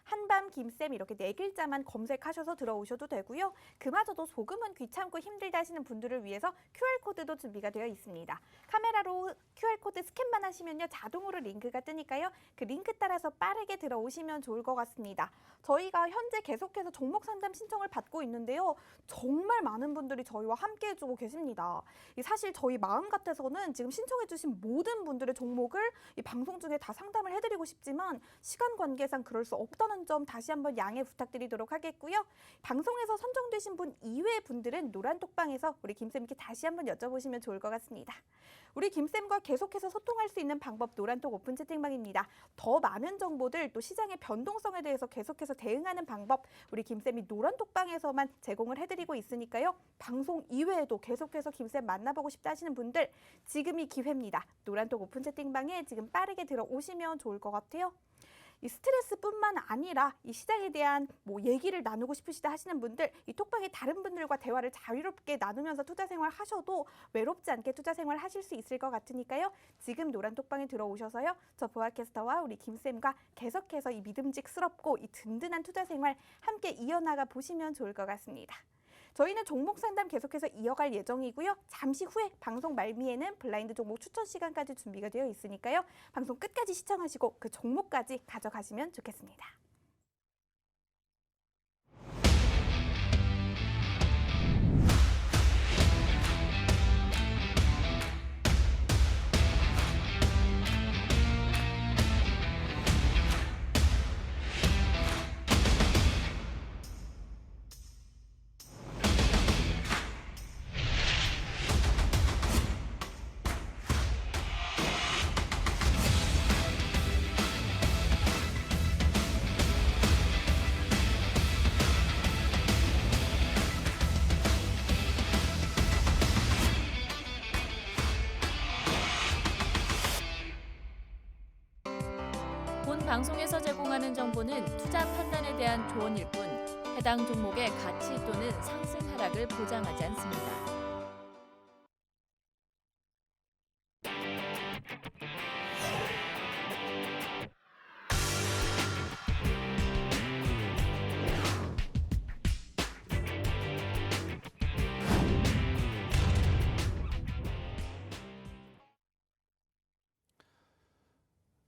한밤 김쌤 이렇게 4글자만 검색하셔서 들어오셔도 되고요. 그마저도 조금은 귀찮고 힘들다 하시는 분들을 위해서 QR코드도 준비가 되어 있습니다. 카메라로 QR코드 스캔만 하시면요. 자동으로 링크가 뜨니까요. 그 링크 따라서 빠르게 들어오시면 좋을 것 같습니다. 저희가 현재 계속해서 종목 상담 신청을 받고 있는데요. 정말 많은 분들이 저희와 함께 해주고 계십니다. 사실 저희 마음 같아서는 지금 신청해 주신 모든 분들의 종목을 이 방송 중에 다 상담을 해드리고 싶지만 시간 관계상 그럴 수 없다는 점 다시 한번 양해 부탁드리도록 하겠고요. 방송에서 선정되신 분 이외의 분들은 노란톡방에서 우리 김쌤께 다시 한번 여쭤보시면 좋을 것 같습니다. 우리 김쌤과 계속해서 소통할 수 있는 방법 노란톡 오픈 채팅방입니다. 더 많은 정보들 또 시장의 변동성에 대해서 계속해서 대응하는 방법 우리 김쌤이 노란톡방에서만 제공을 해드리고 있으니까요. 방송 이외에도 계속해서 김쌤 만나보고 싶다 하시는 분들 지금이 기회입니다. 노란톡 오픈 채팅방에 지금 빠르게 들어오시면 좋을 것 같아요. 이 스트레스뿐만 아니라 이 시장에 대한 얘기를 나누고 싶으시다 하시는 분들 이 톡방에 다른 분들과 대화를 자유롭게 나누면서 투자 생활 하셔도 외롭지 않게 투자 생활 하실 수 있을 것 같으니까요. 지금 노란 톡방에 들어오셔서요. 저 보아캐스터와 우리 김쌤과 계속해서 이 믿음직스럽고 이 든든한 투자 생활 함께 이어나가 보시면 좋을 것 같습니다. 저희는 종목 상담 계속해서 이어갈 예정이고요. 잠시 후에 방송 말미에는 블라인드 종목 추천 시간까지 준비가 되어 있으니까요. 방송 끝까지 시청하시고 그 종목까지 가져가시면 좋겠습니다. 본 방송에서 제공하는 정보는 투자 판단에 대한 조언일 뿐 해당 종목의 가치 또는 상승 하락을 보장하지 않습니다.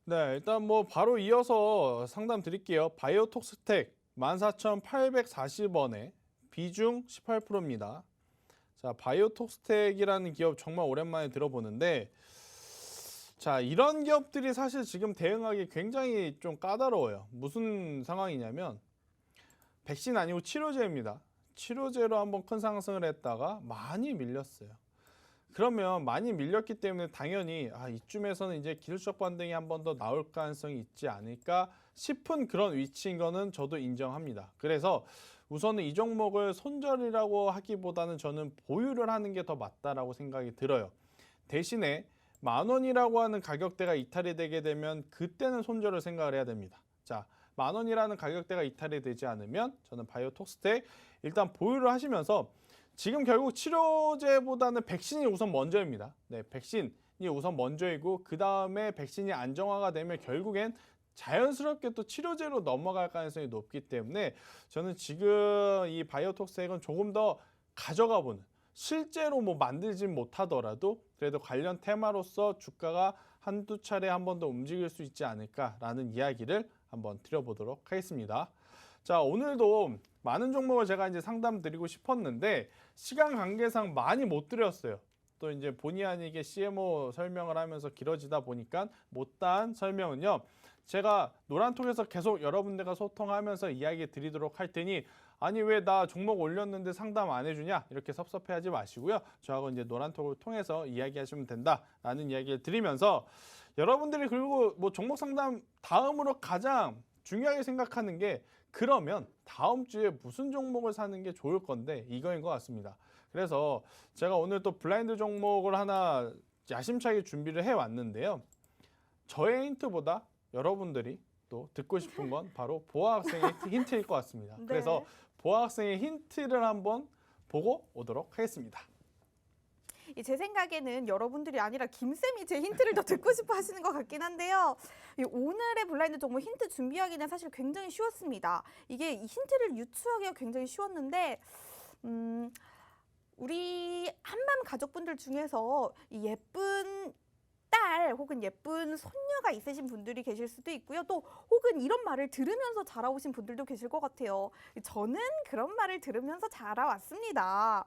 네, 일단 뭐 바로 이어서 상담 드릴게요. 바이오톡스텍 14,840원에 비중 18%입니다. 자, 바이오톡스텍이라는 기업 정말 오랜만에 들어보는데, 자, 이런 기업들이 사실 지금 대응하기 굉장히 좀 까다로워요. 무슨 상황이냐면 백신 아니고 치료제입니다. 치료제로 한번 큰 상승을 했다가 많이 밀렸어요. 그러면 많이 밀렸기 때문에 당연히 이쯤에서는 이제 기술적 반등이 한 번 더 나올 가능성이 있지 않을까 싶은 그런 위치인 거는 저도 인정합니다. 그래서 우선은 이 종목을 손절이라고 하기보다는 저는 보유를 하는 게 더 맞다라고 생각이 들어요. 대신에 10,000원이라고 하는 가격대가 이탈이 되게 되면 그때는 손절을 생각을 해야 됩니다. 자, 10,000원이라는 가격대가 이탈이 되지 않으면 저는 바이오톡스텍 일단 보유를 하시면서, 지금 결국 치료제보다는 백신이 우선 먼저입니다. 네, 백신이 우선 먼저이고 그 다음에 백신이 안정화가 되면 결국엔 자연스럽게 또 치료제로 넘어갈 가능성이 높기 때문에 저는 지금 이 바이오톡스텍은 조금 더 가져가 보는, 실제로 뭐 만들진 못하더라도 그래도 관련 테마로서 주가가 한두 차례 한 번 더 움직일 수 있지 않을까라는 이야기를 한번 드려보도록 하겠습니다. 자, 오늘도 많은 종목을 제가 이제 상담드리고 싶었는데 시간 관계상 많이 못 드렸어요. 또 이제 본의 아니게 CMO 설명을 하면서 길어지다 보니까 못다한 설명은요, 제가 노란톡에서 계속 여러분들과 소통하면서 이야기 드리도록 할 테니, 아니 왜 나 종목 올렸는데 상담 안 해주냐 이렇게 섭섭해하지 마시고요, 저하고 이제 노란톡을 통해서 이야기하시면 된다라는 이야기를 드리면서, 여러분들이 그리고 뭐 종목 상담 다음으로 가장 중요하게 생각하는 게, 그러면 다음 주에 무슨 종목을 사는 게 좋을 건데 이거인 것 같습니다. 그래서 제가 오늘 또 블라인드 종목을 하나 야심차게 준비를 해왔는데요. 저의 힌트보다 여러분들이 또 듣고 싶은 건 바로 보아 학생의 힌트일 것 같습니다. 네. 그래서 보아 학생의 힌트를 한번 보고 오도록 하겠습니다. 제 생각에는 여러분들이 아니라 김쌤이 제 힌트를 더 듣고 싶어 하시는 것 같긴 한데요. 오늘의 블라인드 종목 힌트 준비하기는 사실 굉장히 쉬웠습니다. 이게 이 힌트를 유추하기가 굉장히 쉬웠는데, 우리 한밤 가족분들 중에서 이 예쁜 딸 혹은 예쁜 손녀가 있으신 분들이 계실 수도 있고요. 또 혹은 이런 말을 들으면서 자라오신 분들도 계실 것 같아요. 저는 그런 말을 들으면서 자라왔습니다.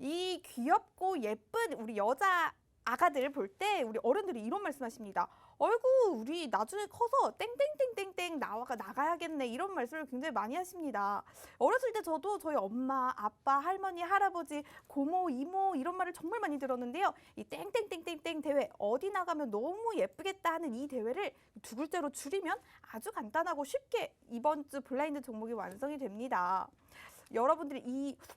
이 귀엽고 예쁜 우리 여자 아가들 볼 때 우리 어른들이 이런 말씀하십니다. 어이구, 우리 나중에 커서 땡땡땡땡땡 나가야겠네, 이런 말씀을 굉장히 많이 하십니다. 어렸을 때 저도 저희 엄마, 아빠, 할머니, 할아버지, 고모, 이모 이런 말을 정말 많이 들었는데요. 이 땡땡땡땡땡 대회, 어디 나가면 너무 예쁘겠다 하는 이 대회를 두 글자로 줄이면 아주 간단하고 쉽게 이번 주 블라인드 종목이 완성이 됩니다. 여러분들이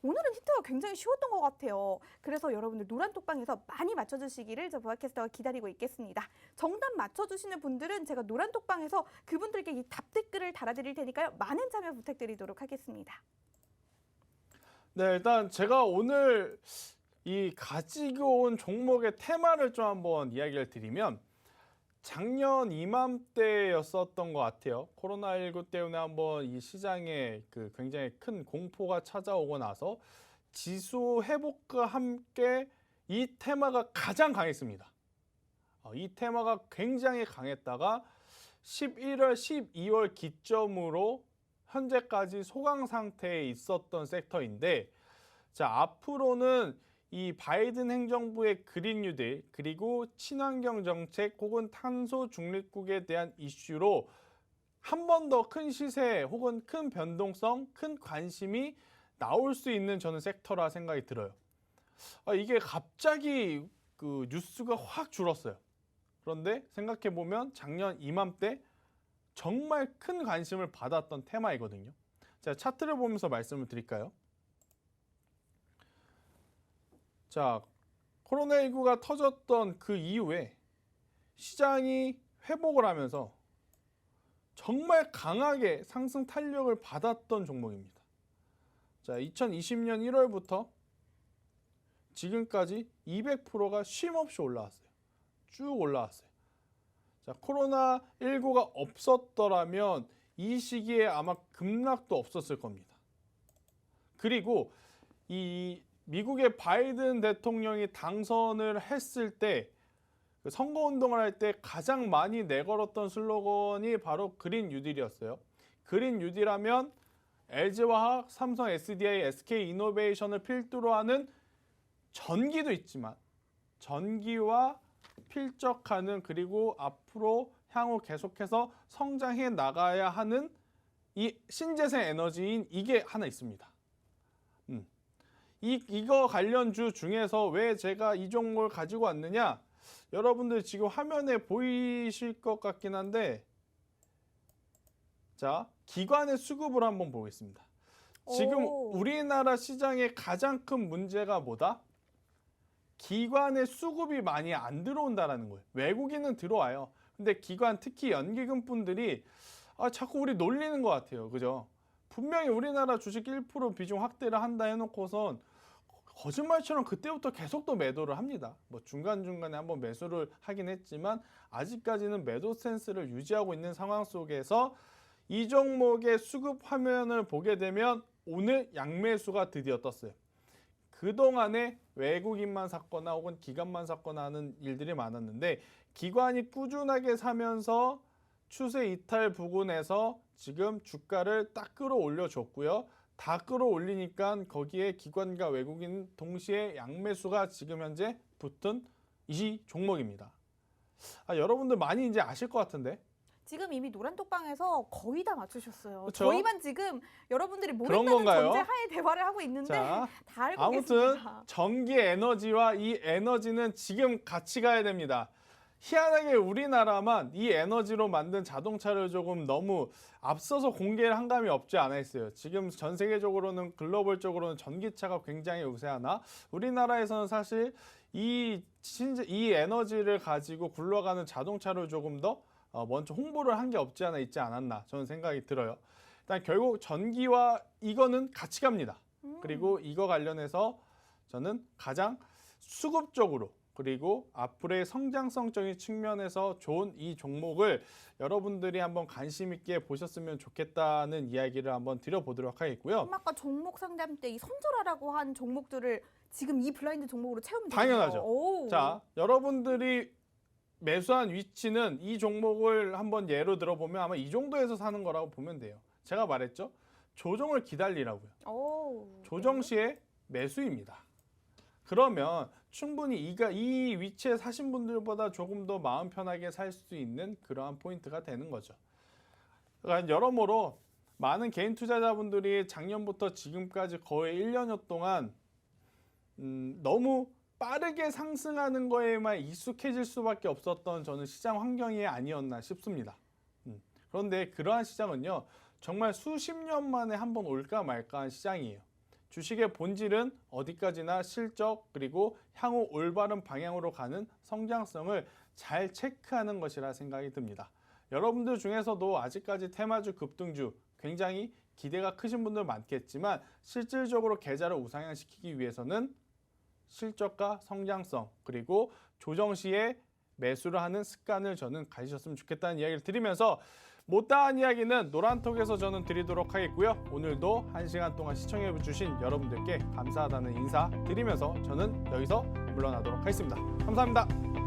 오늘은 힌트가 굉장히 쉬웠던 것 같아요. 그래서 여러분들 노란톡방에서 많이 맞춰주시기를 저 보아캐스터가 기다리고 있겠습니다. 정답 맞춰주시는 분들은 제가 노란톡방에서 그분들께 이 답댓글을 달아드릴 테니까요, 많은 참여 부탁드리도록 하겠습니다. 네, 일단 제가 오늘 이 가지고 온 종목의 테마를 좀 한번 이야기를 드리면, 작년 이맘때였었던 것 같아요. 코로나19 때문에 한번 이 시장에 그 굉장히 큰 공포가 찾아오고 나서 지수 회복과 함께 이 테마가 가장 강했습니다. 이 테마가 굉장히 강했다가 11월, 12월 기점으로 현재까지 소강 상태에 있었던 섹터인데, 자, 앞으로는 이 바이든 행정부의 그린 뉴딜, 그리고 친환경 정책 혹은 탄소 중립국에 대한 이슈로 한 번 더 큰 시세 혹은 큰 변동성, 큰 관심이 나올 수 있는 저는 섹터라 생각이 들어요. 이게 갑자기 그 뉴스가 확 줄었어요. 그런데 생각해 보면 작년 이맘때 정말 큰 관심을 받았던 테마이거든요. 자, 차트를 보면서 말씀을 드릴까요? 자, 코로나19가 터졌던 그 이후에 시장이 회복을 하면서 정말 강하게 상승 탄력을 받았던 종목입니다. 자, 2020년 1월부터 지금까지 200%가 쉼없이 올라왔어요. 쭉 올라왔어요. 자, 코로나19가 없었더라면 이 시기에 아마 급락도 없었을 겁니다. 그리고 이 미국의 바이든 대통령이 당선을 했을 때 그 선거운동을 할 때 가장 많이 내걸었던 슬로건이 바로 그린 뉴딜이었어요. 그린 뉴딜하면 LG화학, 삼성 SDI, SK이노베이션을 필두로 하는 전기도 있지만 전기와 필적하는 그리고 앞으로 향후 계속해서 성장해 나가야 하는 이 신재생 에너지인 이게 하나 있습니다. 이거 관련주 중에서 왜 제가 이 종목을 가지고 왔느냐? 여러분들 지금 화면에 보이실 것 같긴 한데, 자, 기관의 수급을 한번 보겠습니다. 지금 오. 우리나라 시장의 가장 큰 문제가 뭐다? 기관의 수급이 많이 안 들어온다라는 거예요. 외국인은 들어와요. 근데 기관, 특히 연기금 분들이 자꾸 우리 놀리는 것 같아요. 그죠? 분명히 우리나라 주식 1% 비중 확대를 한다 해놓고선 거짓말처럼 그때부터 계속 또 매도를 합니다. 뭐 중간중간에 한번 매수를 하긴 했지만 아직까지는 매도 센스를 유지하고 있는 상황 속에서 이 종목의 수급 화면을 보게 되면 오늘 양매수가 드디어 떴어요. 그동안에 외국인만 샀거나 혹은 기관만 샀거나 하는 일들이 많았는데 기관이 꾸준하게 사면서 추세 이탈 부근에서 지금 주가를 딱 끌어올려 줬고요. 다 끌어올리니까 거기에 기관과 외국인 동시에 양매수가 지금 현재 붙은 이 종목입니다. 여러분들 많이 이제 아실 것 같은데. 지금 이미 노란톡방에서 거의 다 맞추셨어요. 그쵸? 저희만 지금 여러분들이 그런 모른다는 건가요? 전제하에 대화를 하고 있는데 자, 다 알고 아무튼 계십니다. 전기 에너지와 이 에너지는 지금 같이 가야 됩니다. 희한하게 우리나라만 이 에너지로 만든 자동차를 조금 너무 앞서서 공개를 한 감이 없지 않아 있어요. 지금 전 세계적으로는 글로벌적으로는 전기차가 굉장히 우세하나 우리나라에서는 사실 이 에너지를 가지고 굴러가는 자동차를 조금 더 먼저 홍보를 한 게 없지 않아 있지 않았나 저는 생각이 들어요. 일단 결국 전기와 이거는 같이 갑니다. 그리고 이거 관련해서 저는 가장 수급적으로 그리고 앞으로의 성장성적인 측면에서 좋은 이 종목을 여러분들이 한번 관심 있게 보셨으면 좋겠다는 이야기를 한번 드려보도록 하겠고요. 아까 종목 상담 때 이 선절하라고 한 종목들을 지금 이 블라인드 종목으로 채우면 되죠. 당연하죠. 자, 여러분들이 매수한 위치는 이 종목을 한번 예로 들어보면 아마 이 정도에서 사는 거라고 보면 돼요. 제가 말했죠. 조정을 기다리라고요. 조정 시에 매수입니다. 그러면 충분히 이 위치에 사신 분들보다 조금 더 마음 편하게 살 수 있는 그러한 포인트가 되는 거죠. 그러니까 여러모로 많은 개인 투자자분들이 작년부터 지금까지 거의 1년여 동안 너무 빠르게 상승하는 거에만 익숙해질 수밖에 없었던 저는 시장 환경이 아니었나 싶습니다. 그런데 그러한 시장은요. 정말 수십 년 만에 한번 올까 말까한 시장이에요. 주식의 본질은 어디까지나 실적 그리고 향후 올바른 방향으로 가는 성장성을 잘 체크하는 것이라 생각이 듭니다. 여러분들 중에서도 아직까지 테마주 급등주 굉장히 기대가 크신 분들 많겠지만 실질적으로 계좌를 우상향시키기 위해서는 실적과 성장성 그리고 조정 시에 매수를 하는 습관을 저는 가지셨으면 좋겠다는 이야기를 드리면서 못다한 이야기는 노란톡에서 저는 드리도록 하겠고요. 오늘도 1시간 동안 시청해 주신 여러분들께 감사하다는 인사 드리면서 저는 여기서 물러나도록 하겠습니다. 감사합니다.